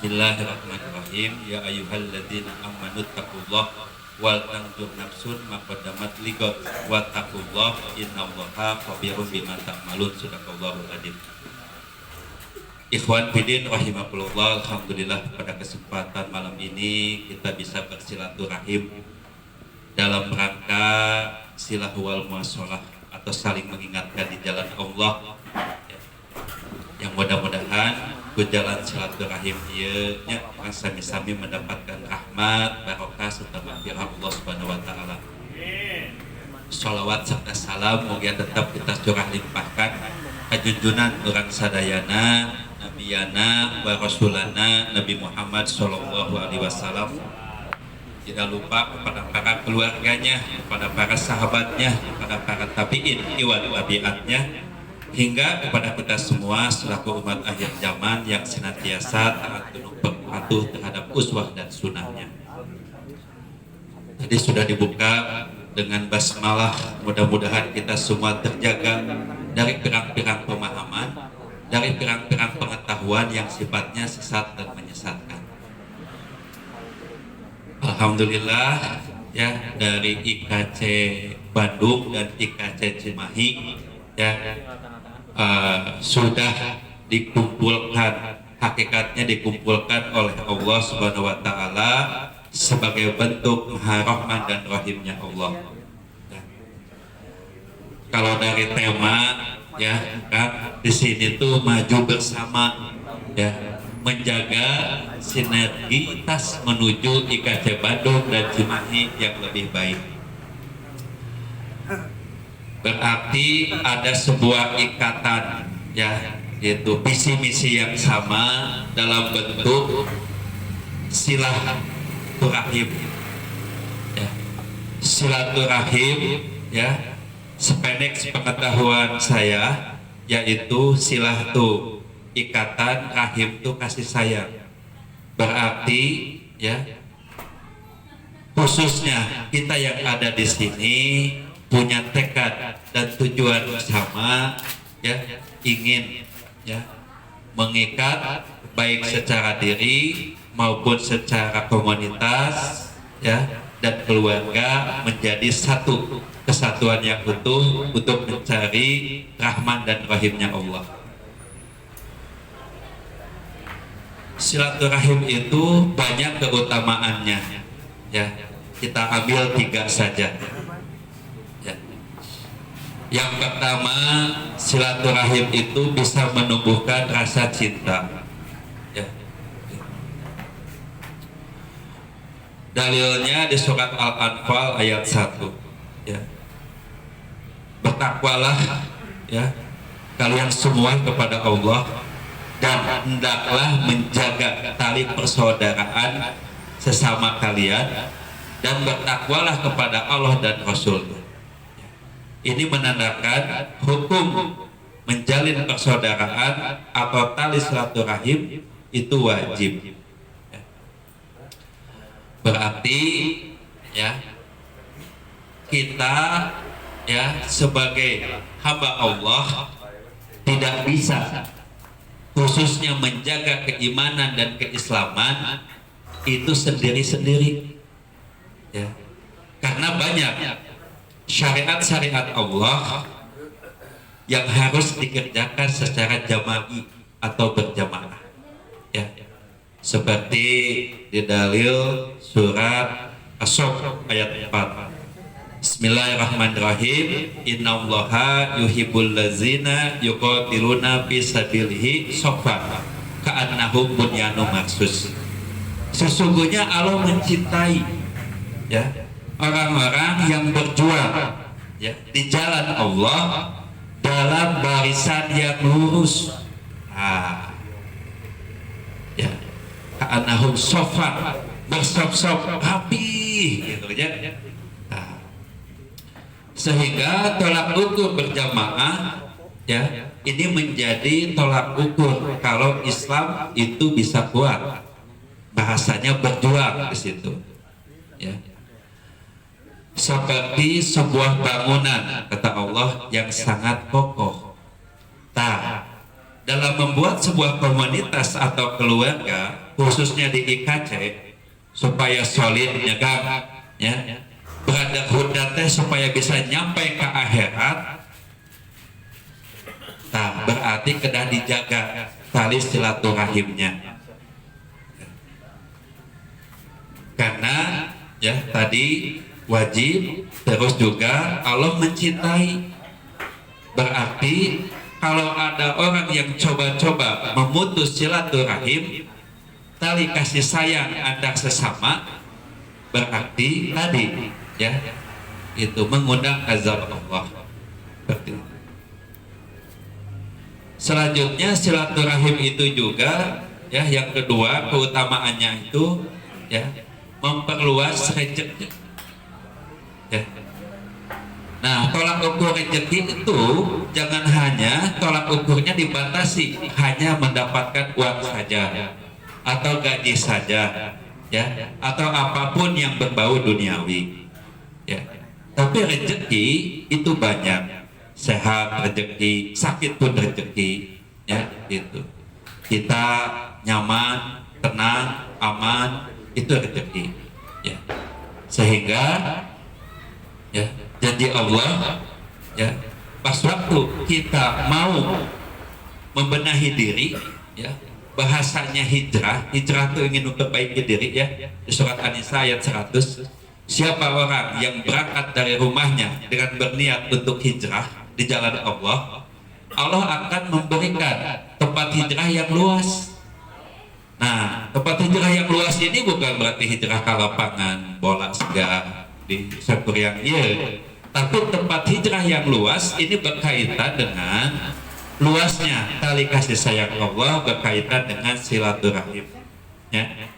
Bismillahirrahmanirrahim. Ya ayyuhalladzina amanu taqullah wal tanzur nafsun ma qaddamat ligat wa taqullah innallaha khabirum bima ta'malun. Sadaqallahul adzim. Ikhwan fillah rahimakumullah, alhamdulillah pada kesempatan malam ini kita bisa bersilaturahim dalam rangka silah wal muasalah atau saling mengingatkan di jalan Allah. Yang mudah-mudahan berjalan silaturahim ieu sami-sami mendapatkan rahmat, barokah serta maghfirah Allah Subhanahu wa taala. Shalawat serta salam mugia tetap kita curah limpahkan ka junjunan urang sadayana nabiyana wa rasulana Nabi Muhammad sallallahu alaihi wasallam. Tidak lupa kepada para keluarganya, kepada para sahabatnya, kepada para tabi'in wa tabi'atnya, hingga kepada kita semua selaku umat akhir zaman yang senantiasa taat tunduk patuh terhadap uswah dan sunnahnya. Tadi sudah dibuka dengan basmalah, mudah-mudahan kita semua terjaga dari pirang-pirang pemahaman, dari pirang-pirang pengetahuan yang sifatnya sesat dan menyesatkan. Alhamdulillah ya, dari IKC Bandung dan IKC Cimahi ya sudah dikumpulkan, hakikatnya dikumpulkan oleh Allah Subhanahu wa taala sebagai bentuk Rahman dan Rahimnya Allah. Ya. Kalau dari tema ya kan di sini tuh maju bersama ya, menjaga sinergitas menuju IKC Bandung dan Cimahi yang lebih baik. Berarti ada sebuah ikatan ya, yaitu visi misi yang sama dalam bentuk silaturahim ya. Silaturahim ya, sependek pengetahuan saya, yaitu silah tu ikatan, rahim tu kasih sayang. Berarti ya, khususnya kita yang ada di sini punya tekad dan tujuan bersama ya, ingin ya mengikat baik secara diri maupun secara komunitas ya dan keluarga menjadi satu kesatuan yang utuh untuk mencari Rahman dan Rahimnya Allah. Silaturahim itu banyak keutamaannya ya, kita ambil 3 saja. Yang pertama, silaturahim itu bisa menumbuhkan rasa cinta ya. Dalilnya di surat Al-Anfal ayat 1 ya. Bertakwalah ya kalian semua kepada Allah dan hendaklah menjaga tali persaudaraan sesama kalian, dan bertakwalah kepada Allah dan Rasul. Ini menandakan hukum menjalin persaudaraan atau tali silaturahim itu wajib. Berarti ya kita ya sebagai hamba Allah tidak bisa khususnya menjaga keimanan dan keislaman itu sendiri-sendiri ya, karena banyak syariat-syariat Allah yang harus dikerjakan secara jama'i atau berjamaah ya, seperti di dalil surat As-Saff ayat 4. Bismillahirrahmanirrahim. Innallaha yuhibbul ladzina yuqatiluna fi sabilihi shaffan ka'annahum bunyanun marsus. Sesungguhnya Allah mencintai ya orang-orang yang berjuang ya di jalan Allah dalam barisan yang lurus. Ya, ka'annahum shaffan, bersop-sop rapi gitu ya. Sehingga tolak ukur berjamaah ya, ini menjadi tolak ukur kalau Islam itu bisa kuat. Bahasanya berjuang di situ ya. Seperti sebuah bangunan kata Allah yang sangat kokoh. Dalam membuat sebuah komunitas atau keluarga khususnya di IKC supaya solid nyegang ya brotherhood teh supaya bisa nyampe ke akhirat. Nah, berarti kedah dijaga tali silaturahimnya. Karena ya tadi wajib, terus juga Allah mencintai. Berarti kalau ada orang yang coba-coba memutus silaturahim, tali kasih sayang antar sesama, berarti tadi ya itu mengundang azab Allah. Seperti itu. Selanjutnya silaturahim itu juga ya yang kedua keutamaannya itu ya memperluas rezeki. Ya. Nah, tolak ukur rezeki itu jangan hanya tolak ukurnya dibatasi hanya mendapatkan uang saja atau gaji saja ya atau apapun yang berbau duniawi ya. Tapi rezeki itu banyak. Sehat rezeki, sakit pun rezeki ya itu. Kita nyaman, tenang, aman itu rezeki ya. Sehingga ya janji Allah ya pas waktu kita mau membenahi diri ya bahasanya hijrah itu ingin memperbaiki diri ya di surat An-Nisa ayat 100. Siapa orang yang berangkat dari rumahnya dengan berniat untuk hijrah di jalan Allah, Allah akan memberikan tempat hijrah yang luas. Nah, tempat hijrah yang luas ini bukan berarti hijrah ke lapangan bola segar di Sakuriang, iya. Tapi tempat hijrah yang luas ini berkaitan dengan luasnya tali kasih sayang Allah, berkaitan dengan silaturahim. Ya.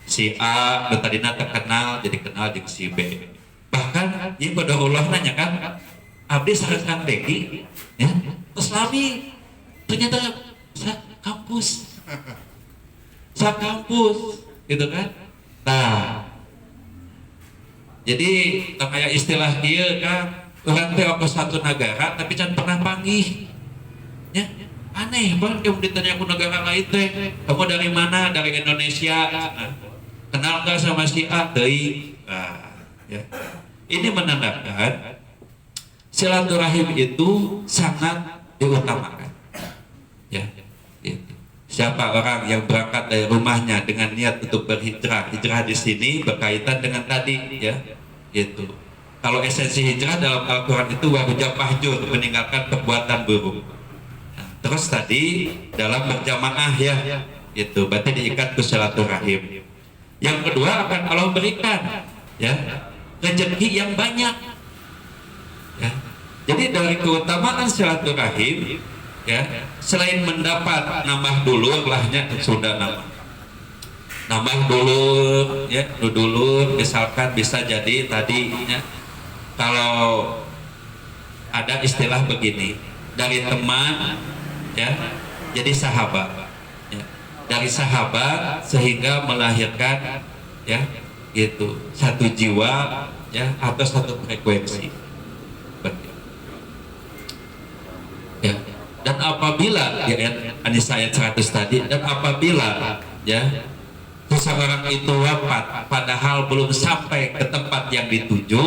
Si A tadinya terkenal jadi kenal dengan si B. Bahkan ini Qadarullah nanya kan, abdi sareng Begi ya, terus lami ternyata kampus gitu kan. Nah, jadi kayak istilah dia kan orang teh ke satu negara tapi can pernah panggih ya, aneh banget kamu ditanya aku negara lain teh, kamu dari mana? Dari Indonesia. Nah, kenal nggak sama si A? Nah, ya. Ini menandakan silaturahim itu sangat diutamakan ya. Siapa orang yang berangkat dari rumahnya dengan niat untuk berhijrah, hijrah di sini berkaitan dengan tadi ya gitu. Kalau esensi hijrah dalam Al-Quran itu wahujab mahjur, meninggalkan perbuatan buruk. Nah, terus tadi dalam berjamaah ya itu berarti diikat ke silaturahim. Yang kedua akan Allah berikan ya rezeki yang banyak ya. Jadi dari keutamaan silaturahim ya selain mendapat nambah dulur lahnya sudah nambah dulur ya dulur misalkan bisa jadi tadi ya kalau ada istilah begini dari teman ya jadi sahabat ya. Dari sahabat sehingga melahirkan ya gitu satu jiwa ya atau satu frekuensi ya. Dan apabila ya An-Nisa ayat 100 tadi, dan apabila ya seseorang itu wafat padahal belum sampai ke tempat yang dituju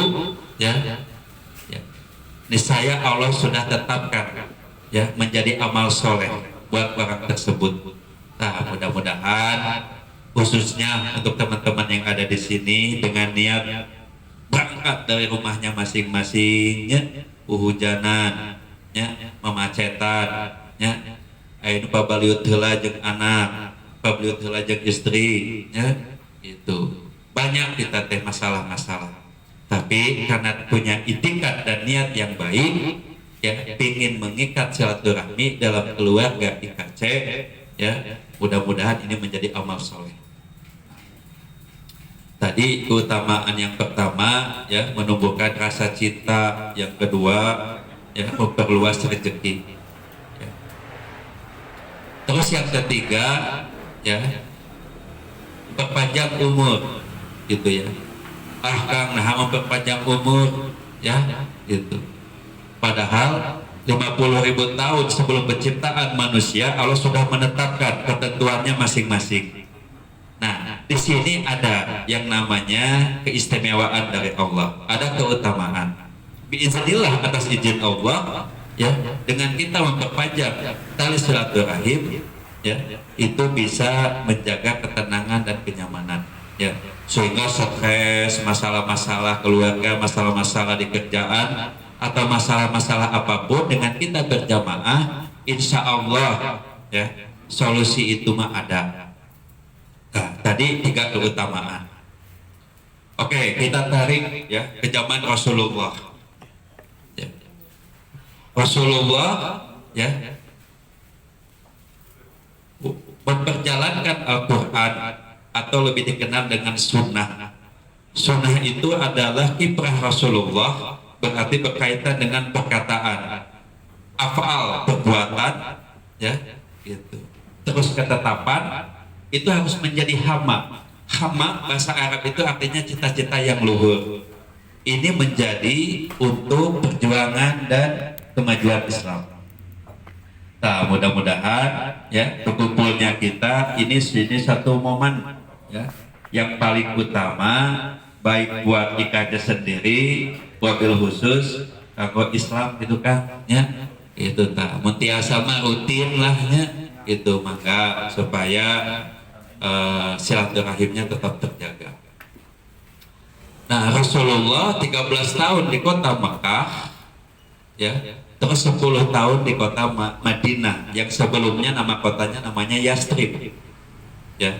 ya, ya niscaya Allah sudah tetapkan ya menjadi amal soleh buat orang tersebut. Nah, mudah-mudahan khususnya untuk teman-teman yang ada di sini dengan niat berangkat dari rumahnya masing-masing ya, hujanan ya, memacetan ya, ayo pabaliut heula jeung anak, pabaliut heula jeung istri ya, itu banyak kita teh masalah-masalah. Tapi karena punya itikat dan niat yang baik ya, ingin mengikat silaturahmi dalam keluarga IKC ya, mudah-mudahan ini menjadi amal soleh. Tadi keutamaan yang pertama ya menumbuhkan rasa cinta, yang kedua ya memperluas rezeki ya. Terus yang ketiga ya memperpanjang umur gitu ya. Kang nah memperpanjang umur ya gitu. Padahal 50.000 tahun sebelum penciptaan manusia Allah sudah menetapkan ketentuannya masing-masing di sini ada yang namanya keistimewaan dari Allah, ada keutamaan. Biiznillah, atas izin Allah, ya, dengan kita memperpanjang tali silaturahim, ya, itu bisa menjaga ketenangan dan kenyamanan, ya, sehingga stres, masalah-masalah keluarga, masalah-masalah di kerjaan, atau masalah-masalah apapun, dengan kita berjamaah, insya Allah, ya, solusi itu mah ada. Nah, tadi 3 keutamaan. Oke, kita tarik ya ke zaman Rasulullah. Ya. Rasulullah, ya, memperjalankan Al-Quran, atau lebih dikenal dengan sunnah. Sunnah itu adalah kiprah Rasulullah, berarti berkaitan dengan perkataan, afal, perbuatan, ya, gitu. Terus ketetapan itu harus menjadi hama. Hama bahasa Arab itu artinya cita-cita yang luhur. Ini menjadi untuk perjuangan dan kemajuan Islam. Nah, mudah-mudahan ya berkumpulnya kita ini satu momen, ya, yang paling utama, baik buat IKJ sendiri, wabil khusus kanggo Islam gitu kan, ya, itu tak mentiasa mah rutin lah, ya, itu maka supaya silaturahimnya tetap terjaga. Nah, Rasulullah 13 tahun di kota Mekah, ya, terus 10 tahun di kota Madinah, yang sebelumnya nama kotanya namanya Yastrib, ya,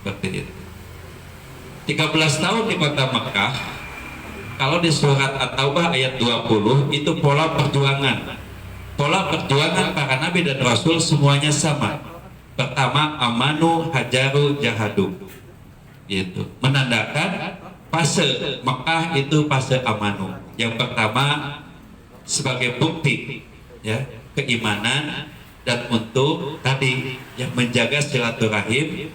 seperti itu. 13 tahun di kota Mekah, kalau di surat At-Taubah ayat 20 itu pola perjuangan. Pola perjuangan para nabi dan rasul semuanya sama. Pertama, amanu, hajaru, jahadu, gitu, menandakan fase Mekah itu fase amanu. Yang pertama sebagai bukti, ya, keimanan, dan untuk tadi yang menjaga silaturahim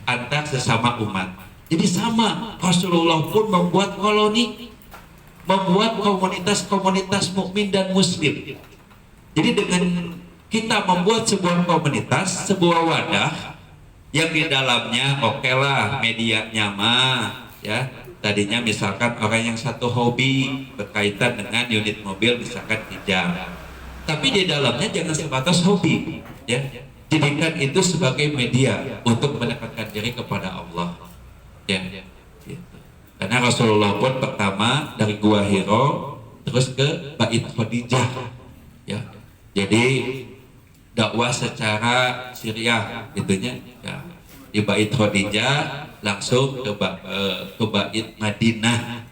antar sesama umat. Jadi sama, Rasulullah pun membuat koloni, membuat komunitas-komunitas mukmin dan muslim. Jadi dengan kita membuat sebuah komunitas, sebuah wadah yang di dalamnya oke lah medianya mah, ya, tadinya misalkan orang yang satu hobi berkaitan dengan unit mobil misalkan hijab, tapi di dalamnya jangan sebatas hobi, ya, jadikan itu sebagai media untuk mendekatkan diri kepada Allah, ya, gitu. Karena Rasulullah pun pertama dari Gua Hiro terus ke Bait Khadijah, ya, jadi dakwah secara syariah gitunya, ya, di Bait Khadijah langsung ke Bait Madinah,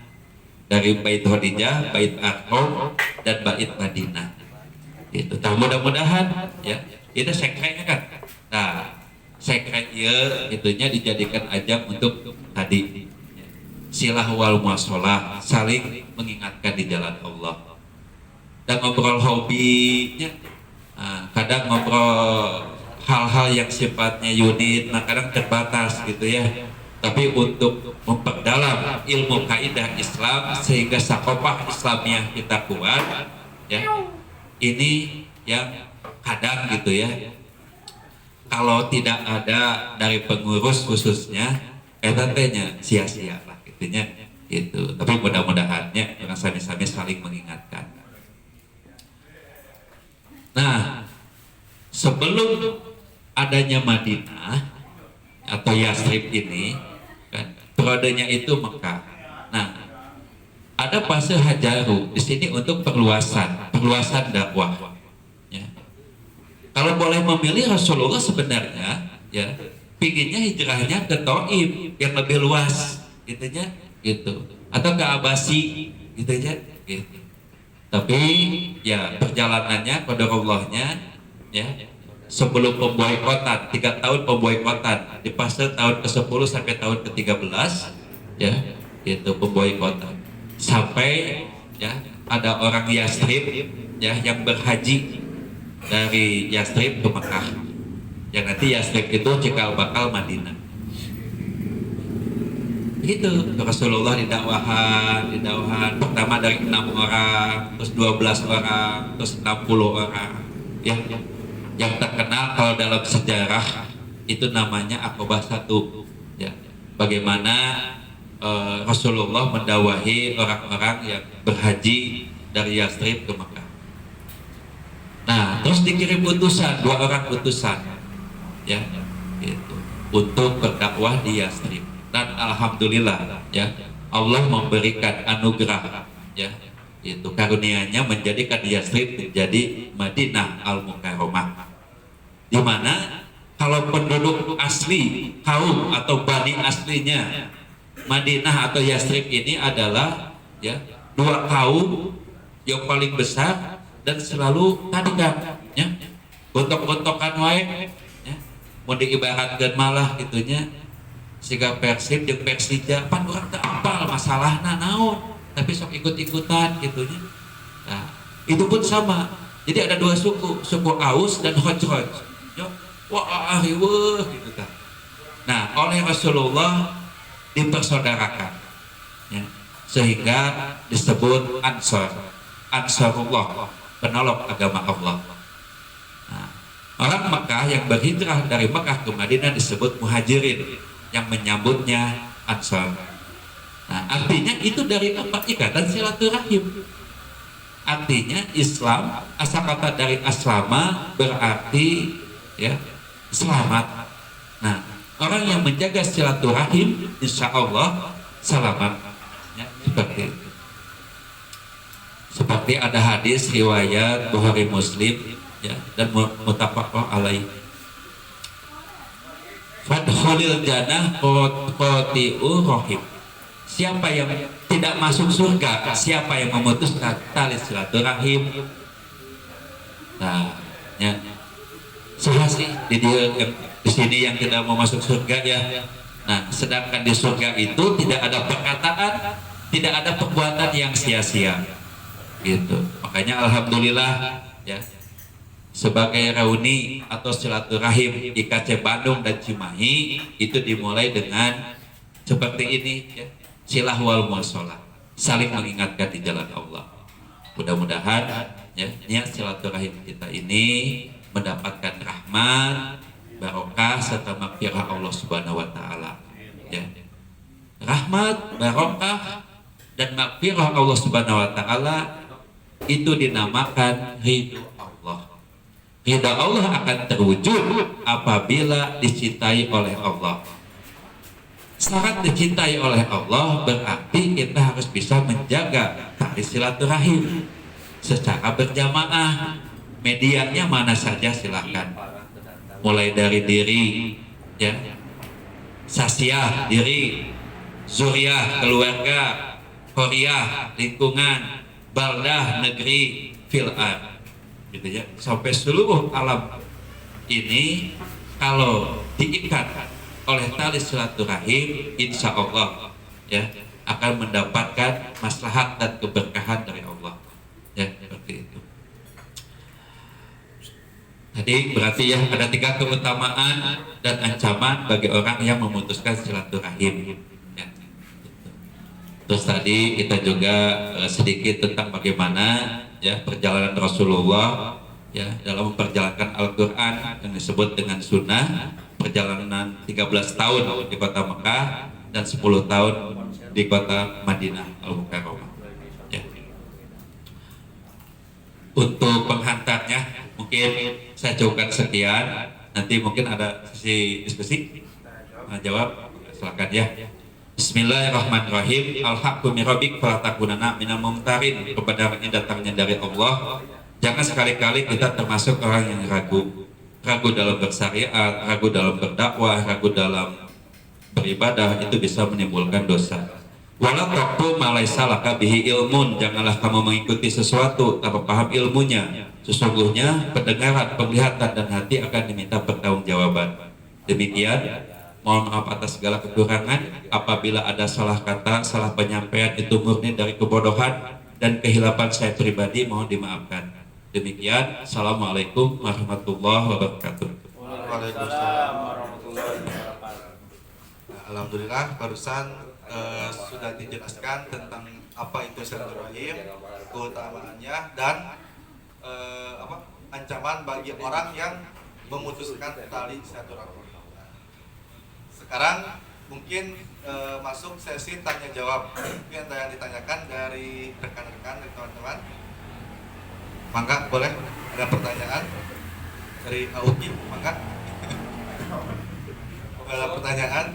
dari Bait Khadijah, Bait Arqam, dan Bait Madinah, itu. Nah, mudah-mudahan ya itu sekretnya kan. Nah, sekret ya itunya dijadikan ajang untuk tadi silah wal muasalah, saling mengingatkan di jalan Allah. Dan ngobrol hobinya, kadang ngobrol hal-hal yang sifatnya unit, nah kadang terbatas gitu ya. Tapi untuk memperdalam ilmu kaidah Islam sehingga sakopah Islamiyah kita kuat, ya, ini yang kadang gitu ya, kalau tidak ada dari pengurus khususnya, etatnya sia-sia lah gitunya, gitu. Tapi mudah-mudahannya orang sami-sami saling mengingatkan. Nah, sebelum adanya Madinah atau Yastrib ini, kan, periodenya itu Mekah. Nah, ada fase hajaru di sini untuk perluasan dakwah. Ya. Kalau boleh memilih, Rasulullah sebenarnya, ya, pinginnya hijrahnya ke Taif yang lebih luas, gitunya, gitu, atau ke Abasi, gitunya, gitu. Tapi ya perjalanannya, qadarullahnya, ya, sebelum pemboikotan 3 tahun pemboikotan di fase tahun ke-10 sampai tahun ke-13, ya, itu pemboikotan sampai ya ada orang Yastrib, ya, yang berhaji dari Yastrib ke Mekah, yang nanti Yastrib itu cikal bakal Madinah. Gitu, Rasulullah didakwahan pertama dari 6 orang, terus 12 orang, terus 60 orang, ya. Yang terkenal kalau dalam sejarah itu namanya Aqabah 1, ya. bagaimana Rasulullah mendakwahi orang-orang yang berhaji dari Yastrib ke Mekah. Nah, terus dikirim utusan, 2 orang utusan, ya, gitu, untuk berdakwah di Yastrib. Dan alhamdulillah, ya, Allah memberikan anugerah, ya, itu karunia-Nya menjadikan Yastrib menjadi Madinah Al-Mukarramah, di mana kalau penduduk asli kaum atau bani aslinya Madinah atau Yastrib ini adalah, ya, 2 kaum yang paling besar dan selalu tandingan, ya, gontok-gontokan wae, ya, mau diibaratkan malah gitunya siga Persib jeung Persija pan urang teu apal masalahna naon tapi sok ikut-ikutan gitunya. Nah, itu pun sama. Jadi ada 2 suku, suku Aus dan Khazraj. Ya, wah ariweuh gitu kan. Nah, oleh Rasulullah dipersaudarakan, ya, sehingga disebut Ansar, Ansarullah, penolong agama Allah. Nah, orang Mekah yang berhijrah dari Mekah ke Madinah disebut Muhajirin, yang menyambutnya Ansar. Nah, artinya itu dari apa? Ikatan silaturahim. Artinya Islam, asal kata dari aslama berarti, ya, selamat. Nah, orang yang menjaga silaturahim insya Allah selamat, ya, seperti itu. Seperti ada hadis riwayat Bukhari Muslim, ya, dan muttafaqun alaih. Fadkhulil jannah qati'ur rahim. Siapa yang tidak masuk surga, siapa yang memutuskan tali silaturahim. Nah, ya, sih di sini yang tidak mau masuk surga, ya. Nah, sedangkan di surga itu tidak ada perkataan, tidak ada perbuatan yang sia-sia, gitu. Makanya alhamdulillah, ya, sebagai reuni atau silaturahim IKC Bandung dan Cimahi itu dimulai dengan seperti ini, ya, silah wal muasalah, saling mengingatkan di jalan Allah. Mudah-mudahan, ya, niat silaturahim kita ini mendapatkan rahmat, barokah serta maghfirah Allah Subhanahu wa taala, ya. Rahmat, barokah dan maghfirah Allah Subhanahu wa taala itu dinamakan ridho Allah. Ridho Allah akan terwujud apabila dicintai oleh Allah. Syarat dicintai oleh Allah berarti kita harus bisa menjaga tali silaturahim secara berjamaah. Medianya mana saja silahkan, mulai dari diri, ya, sasiah diri, zuriyah keluarga, Korea lingkungan, baldah negeri, fil'ar, gitu ya, sampai seluruh alam ini kalau diikat oleh tali silaturahim, insya Allah, ya, akan mendapatkan maslahat dan keberkahan dari Allah, ya, seperti itu. Tadi berarti, ya, ada 3 keutamaan dan ancaman bagi orang yang memutuskan silaturahim, ya. Terus tadi kita juga sedikit tentang bagaimana, ya, perjalanan Rasulullah, ya, dalam memperjalankan Al-Quran yang disebut dengan sunnah. Perjalanan 13 tahun di kota Mekah dan 10 tahun di kota Madinah Al-Mukarramah, ya. Untuk penghantarnya mungkin saya cukupkan sekian. Nanti mungkin ada sesi diskusi, jawab, silakan, ya. Bismillahirrahmanirrahim. Al-haqqu min rabbik fala takunanna minal mumtarin. Kebenaran ini datangnya dari Allah. Jangan sekali-kali kita termasuk orang yang ragu dalam bersyariat, ragu dalam berdakwah, ragu dalam beribadah. Itu bisa menimbulkan dosa. Wala taqfu ma laysa laka bihi ilmun. Janganlah kamu mengikuti sesuatu tanpa paham ilmunya. Sesungguhnya pendengaran, penglihatan dan hati akan diminta pertanggungjawaban. Demikian, mohon maaf atas segala kekurangan. Apabila ada salah kata, salah penyampaian itu murni dari kebodohan dan kehilapan saya pribadi, mohon dimaafkan. Demikian, assalamualaikum warahmatullahi wabarakatuh. Waalaikumsalam warahmatullahi wabarakatuh. Alhamdulillah barusan sudah dijelaskan tentang apa itu silaturahim, keutamaannya, dan ancaman bagi orang yang memutuskan tali silaturahim. Sekarang mungkin masuk sesi tanya jawab. Mungkin ada yang ditanyakan dari rekan-rekan, dari teman-teman. Mangga, boleh ada pertanyaan dari Auki, mangga. Ada pertanyaan?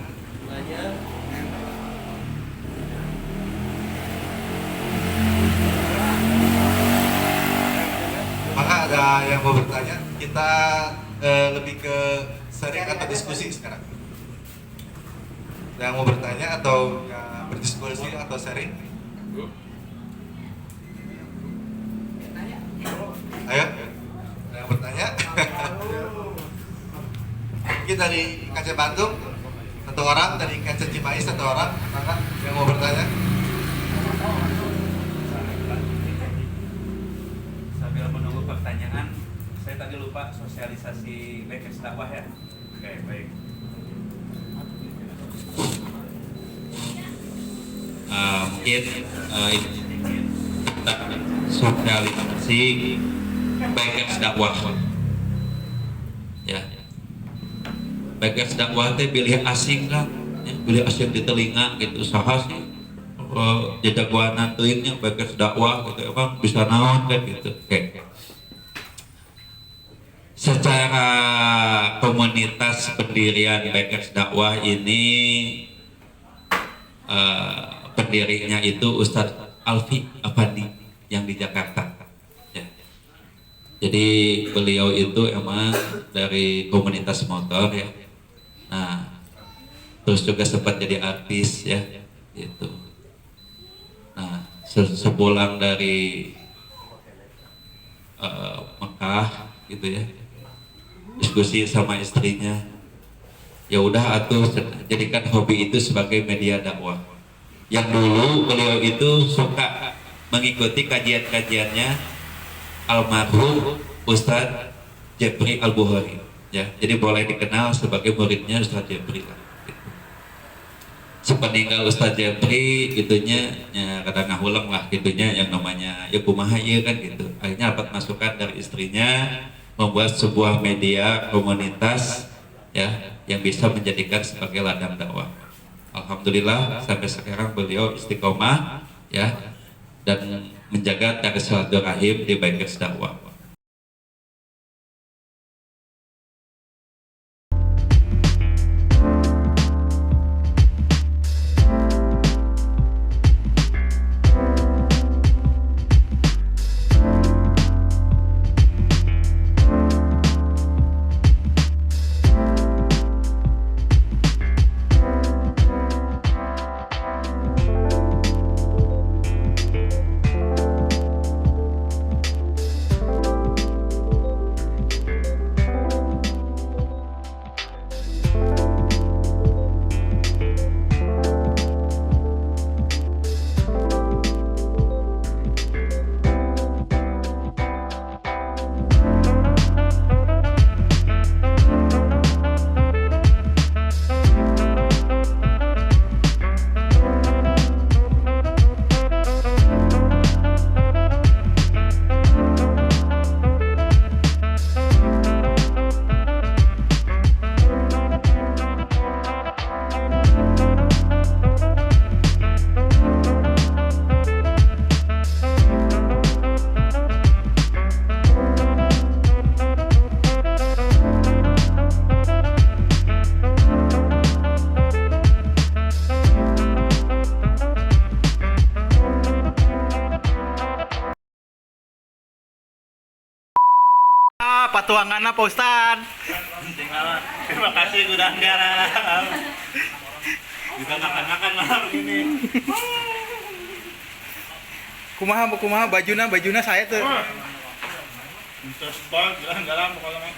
Maka ada yang mau bertanya, kita lebih ke sharing atau diskusi sekarang. Ada yang mau bertanya atau ya, berdiskusi atau sharing? Ayo, ada yang bertanya? Mungkin dari Kaca Bandung, satu orang, dari Kaca Cimahi satu orang, maka yang mau bertanya? Sambil menunggu pertanyaan, saya tadi lupa sosialisasi Bekes dakwah ya. Oke, baik. Mungkin ini kita sosialisasi Bekes dakwah. Ya, Bekes dakwah teh pilih asing kan, ya, pilih asing di telinga gitu, saha sih jajagoanan teuingnya Bekes dakwah gitu, emang bisa naon kan gitu. Oke. Secara komunitas pendirian Bekes dakwah ini pendirinya itu Ustadz Alfi Afandi yang di Jakarta. Ya. Jadi beliau itu emang dari komunitas motor ya. Nah, terus juga sempat jadi artis ya, gitu. Nah, sepulang dari Mekah gitu ya, diskusi sama istrinya, ya udah atuh jadikan hobi itu sebagai media dakwah. Yang dulu beliau itu suka mengikuti kajian-kajiannya almarhum Ustadz Jepri Al-Bukhari ya, jadi boleh dikenal sebagai muridnya Ustadz Jepri lah, gitu. Sepeninggal Ustadz Jepri gitunya ya, kadang ngahuleng lah gitunya yang namanya ya kumaha ya kan gitu. Akhirnya dapat masukan dari istrinya membuat sebuah media komunitas ya yang bisa menjadikan sebagai ladang dakwah. Alhamdulillah sampai sekarang beliau istiqomah ya dan menjaga tali silaturahim di Bekes dakwah. Patuanganna Pak Ustad. Terima kasih udah garam. Juga makan-makan malam ini. Kumaha bajuna saya tuh. Terus bang, garam kalau mah.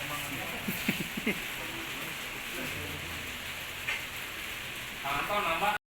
Nambah